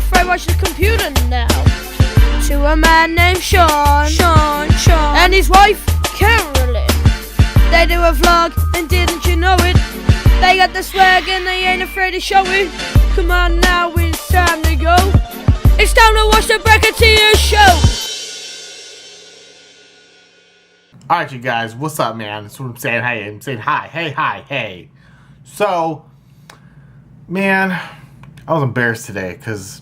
afraid watch the computer now. To a man named Sean, and his wife, Carolyn. They do a vlog, and didn't you know it? They got the swag and they ain't afraid to show it. Come on now, it's time to go. It's time to watch the Bracketeer Show. Alright, you guys, what's up, man? That's what I'm saying. Hey, I'm saying hi. Hey. So, man, I was embarrassed today because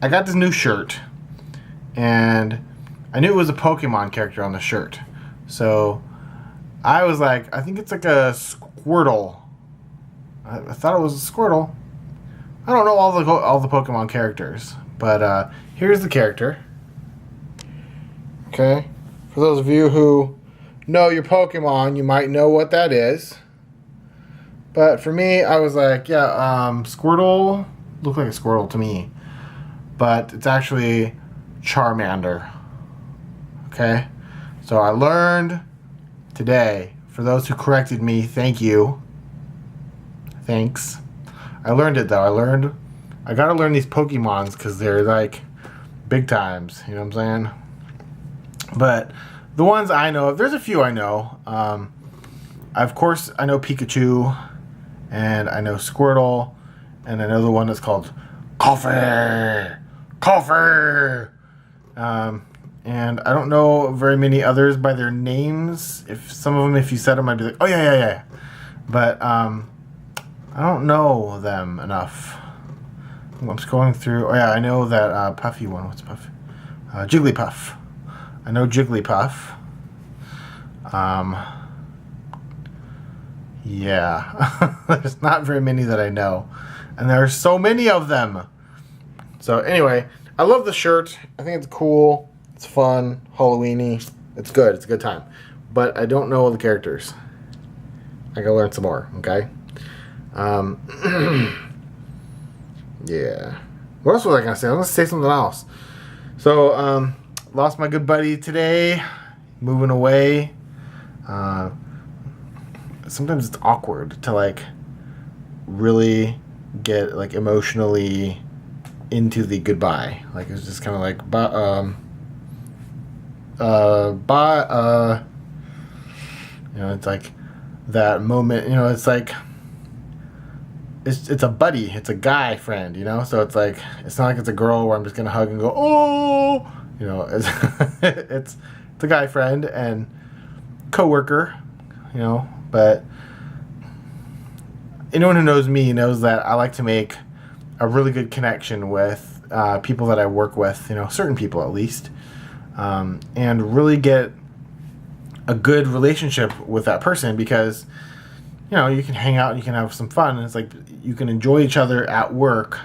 I got this new shirt and I knew it was a Pokemon character on the shirt. So, I was like, I think it's like a Squirtle. I thought it was a Squirtle. I don't know all the Pokemon characters, but here's the character. Okay. For those of you who know your Pokemon, you might know what that is. But for me, I was like, yeah, Squirtle looked like a Squirtle to me. But it's actually Charmander. Okay? So I learned today, for those who corrected me, thank you. Thanks. I learned it though. I gotta learn these Pokemons because they're like big times. You know what I'm saying? But the ones I know, there's a few I know. Of course, I know Pikachu, and I know Squirtle, and I know the one that's called Coffee. And I don't know very many others by their names. If some of them, if you said them, I'd be like, oh yeah. But I don't know them enough. I'm just going through. Oh yeah, I know that Puffy one. What's Puffy? Jigglypuff. I know Jigglypuff. Yeah. There's not very many that I know. And there are so many of them. So anyway, I love the shirt. I think it's cool. It's fun. Halloween-y. It's good. It's a good time. But I don't know all the characters. I gotta learn some more, okay? Yeah. What else was I gonna say? I was gonna say something else. So, lost my good buddy today, moving away. Sometimes it's awkward to like really get like emotionally into the goodbye. Like it's just kind of like you know, it's like that moment, you know, it's like it's a buddy, it's a guy friend, you know? So it's like it's not like it's a girl where I'm just gonna hug and go, oh, you know, it's a guy friend and coworker, you know. But anyone who knows me knows that I like to make a really good connection with people that I work with, you know, certain people at least, and really get a good relationship with that person because, you know, you can hang out and you can have some fun and it's like you can enjoy each other at work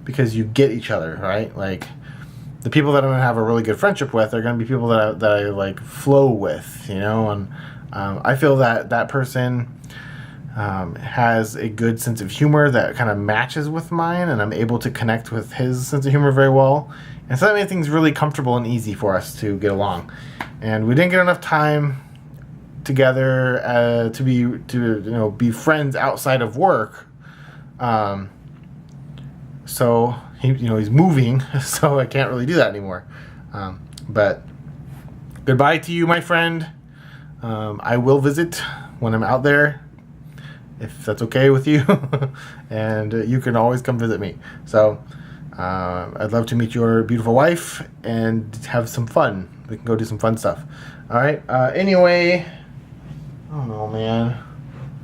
because you get each other, right? Like the people that I'm gonna have a really good friendship with are gonna be people that I like flow with, you know, and I feel that person has a good sense of humor that kind of matches with mine, and I'm able to connect with his sense of humor very well, and so that made things really comfortable and easy for us to get along. And we didn't get enough time together to be friends outside of work. So he's moving, so I can't really do that anymore. But goodbye to you, my friend. I will visit when I'm out there, if that's okay with you, and you can always come visit me. So I'd love to meet your beautiful wife and have some fun. We can go do some fun stuff. All right. Anyway, I don't know, man.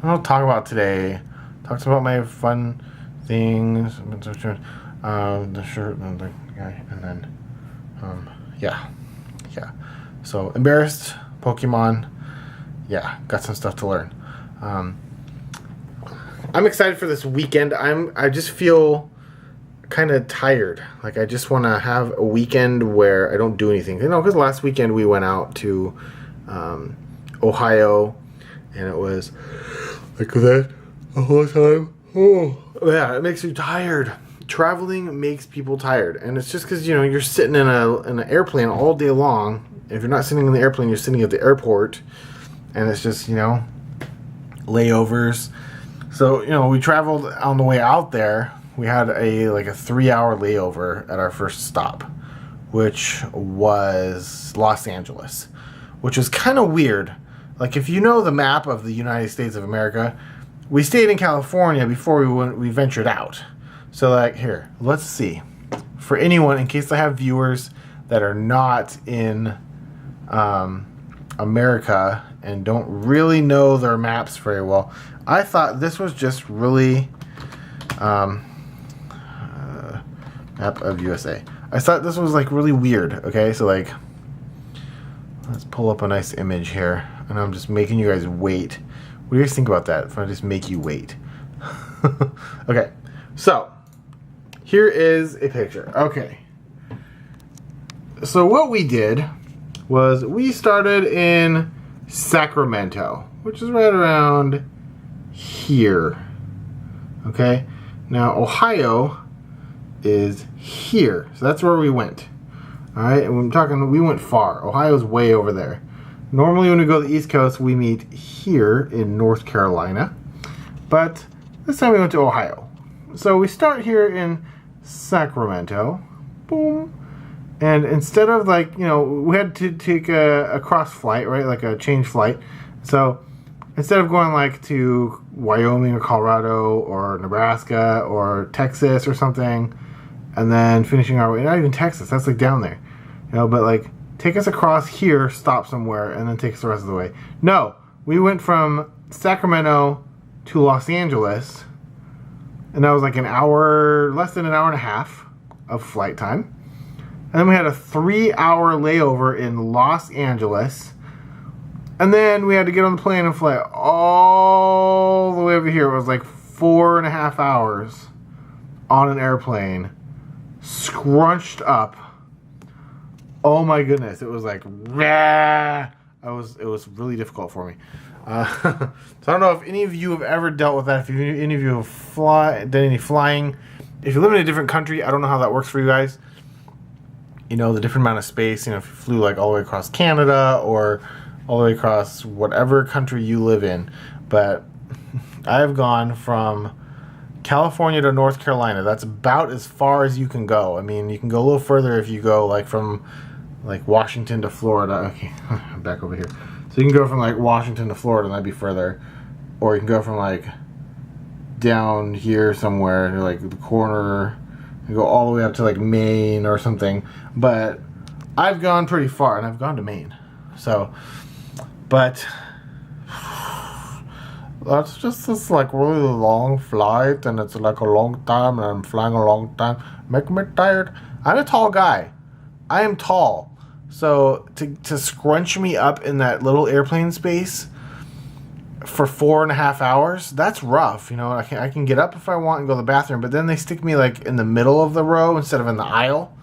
I don't talk about today. Talked about my fun things. The shirt and the guy, and then yeah. So embarrassed. Pokemon. Yeah, got some stuff to learn. I'm excited for this weekend. I just feel kind of tired. Like I just want to have a weekend where I don't do anything. You know, because last weekend we went out to Ohio, and it was like that the whole time. Oh, yeah, it makes you tired. Traveling makes people tired, and it's just because you're sitting in an airplane all day long. If you're not sitting in the airplane, you're sitting at the airport, and it's just layovers. So we traveled on the way out there. we had a 3-hour layover at our first stop, which was Los Angeles, which is kind of weird. Like, if you know the map of the United States of America, we stayed in California before we ventured out. So, like, here, let's see. For anyone, in case I have viewers that are not in America and don't really know their maps very well, I thought this was just really map of USA. I thought this was like really weird. Okay, so like, let's pull up a nice image here, and I'm just making you guys wait. What do you guys think about that? If I just make you wait. Okay, so here is a picture. Okay, so what we did was we started in Sacramento, which is right around here. Okay, now Ohio is here, so that's where we went. All right, and I'm talking, we went far. Ohio's way over there. Normally when we go to the East Coast, we meet here in North Carolina, but this time we went to Ohio. So we start here in Sacramento, boom, and instead of, like, you know, we had to take a cross flight, right, like a change flight. So instead of going like to Wyoming or Colorado or Nebraska or Texas or something, and then finishing our way, not even Texas, that's like down there, you know, but like take us across here, stop somewhere, and then take us the rest of the way. No, we went from Sacramento to Los Angeles, and that was like an hour, less than an hour and a half of flight time. And then we had a 3-hour layover in Los Angeles. And then we had to get on the plane and fly all the way over here. It was like 4.5 hours on an airplane, scrunched up. Oh my goodness. It was like, rah! It was really difficult for me. So I don't know if any of you have ever dealt with that. If any of you have done any flying. If you live in a different country, I don't know how that works for you guys. You know, the different amount of space, you know, if you flew like all the way across Canada or all the way across whatever country you live in. But I have gone from California to North Carolina. That's about as far as you can go. I mean, you can go a little further if you go like from like Washington to Florida. Okay, I'm back over here. So you can go from like Washington to Florida, and that'd be further. Or you can go from like down here somewhere to like the corner and go all the way up to like Maine or something. But I've gone pretty far, and I've gone to Maine. So, but that's just this like really long flight, and it's like a long time, and I'm flying a long time, making me tired. I'm a tall guy. I am tall. So to scrunch me up in that little airplane space for 4.5 hours, that's rough. You know, I can get up if I want and go to the bathroom, but then they stick me like in the middle of the row instead of in the aisle.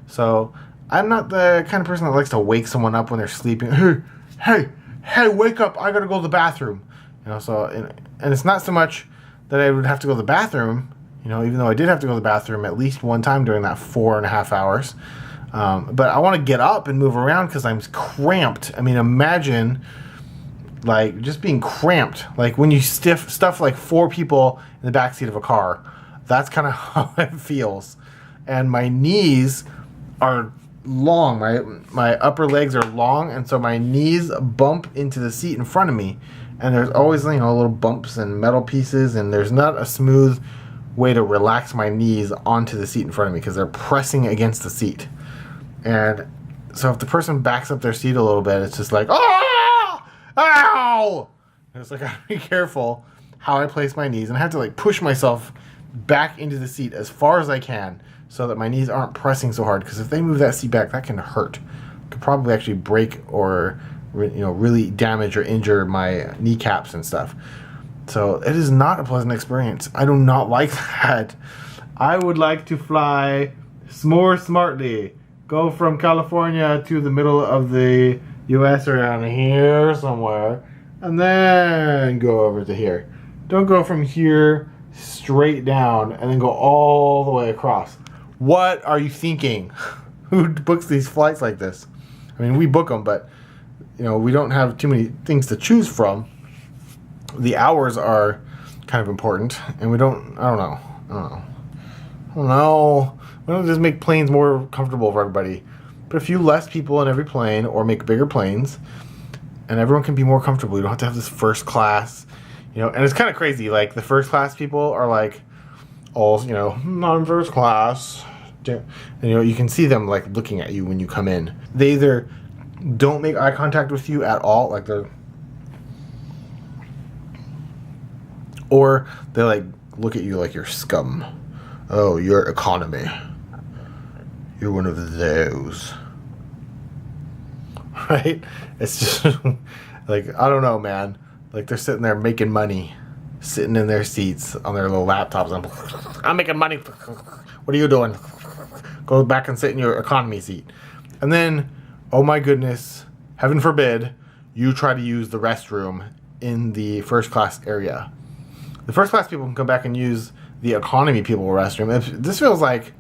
So I'm not the kind of person that likes to wake someone up when they're sleeping. Hey, wake up! I gotta go to the bathroom. You know, so and it's not so much that I would have to go to the bathroom. You know, even though I did have to go to the bathroom at least one time during that 4.5 hours. But I want to get up and move around because I'm cramped. I mean, imagine like just being cramped. Like when you stuff like 4 people in the backseat of a car. That's kind of how it feels. And my knees are long. My upper legs are long, and so my knees bump into the seat in front of me. And there's always, you know, little bumps and metal pieces, and there's not a smooth way to relax my knees onto the seat in front of me because they're pressing against the seat. And so if the person backs up their seat a little bit, it's just like, ah! Ow! And it's like, I have to be careful how I place my knees, and I have to like push myself back into the seat as far as I can so that my knees aren't pressing so hard, because if they move that seat back, that can hurt. It could probably actually break or, you know, really damage or injure my kneecaps and stuff. So it is not a pleasant experience. I do not like that. I would like to fly more smartly. Go from California to the middle of the U.S. around here somewhere, and then go over to here. Don't go from here straight down and then go all the way across. What are you thinking? Who books these flights like this? I mean, we book them, but you know, we don't have too many things to choose from. The hours are kind of important, and I don't know. I don't know. Why don't we just make planes more comfortable for everybody? Put a few less people in every plane, or make bigger planes, and everyone can be more comfortable. You don't have to have this first class, you know. And it's kind of crazy. Like the first class people are like, all, you know, not in first class. And, you know, you can see them like looking at you when you come in. They either don't make eye contact with you at all, like they're, or they like look at you like you're scum. Oh, you're economy. You're one of those. Right? It's just like, I don't know, man. Like they're sitting there making money, sitting in their seats on their little laptops. I'm making money. What are you doing? Go back and sit in your economy seat. And then, oh my goodness, heaven forbid, you try to use the restroom in the first class area. The first class people can come back and use the economy people restroom. This feels like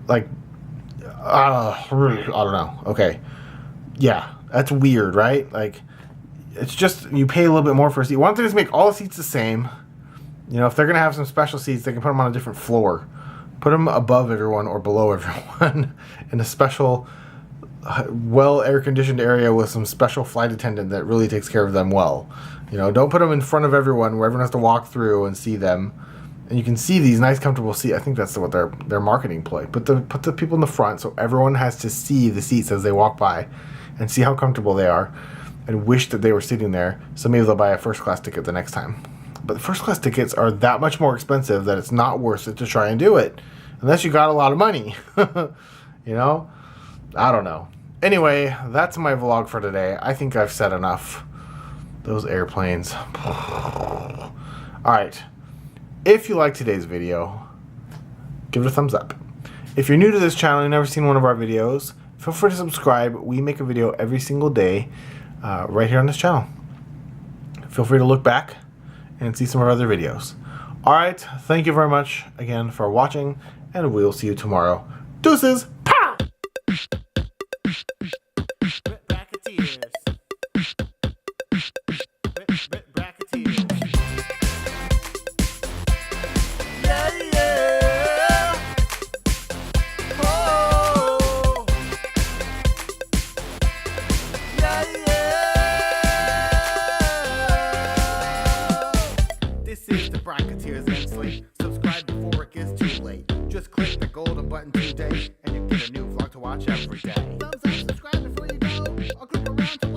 I don't know. Okay. Yeah, that's weird, right? Like, it's just, you pay a little bit more for a seat. Why don't they just make all the seats the same? You know, if they're going to have some special seats, they can put them on a different floor. Put them above everyone or below everyone in a special, well air-conditioned area with some special flight attendant that really takes care of them well. You know, don't put them in front of everyone where everyone has to walk through and see them. And you can see these nice, comfortable seats. I think that's what their marketing ploy. Put the people in the front so everyone has to see the seats as they walk by and see how comfortable they are and wish that they were sitting there. So maybe they'll buy a first class ticket the next time. But the first class tickets are that much more expensive that it's not worth it to try and do it. Unless you got a lot of money. You know? I don't know. Anyway, that's my vlog for today. I think I've said enough. Those airplanes. Alright. If you liked today's video, give it a thumbs up. If you're new to this channel and you've never seen one of our videos, feel free to subscribe. We make a video every single day right here on this channel. Feel free to look back and see some of our other videos. Alright, thank you very much again for watching, and we'll see you tomorrow. Deuces! Pow! Subscribe before it gets too late. Just click the golden button today, and you get a new vlog to watch every day. Thumbs up, subscribe before you go. I'll click around.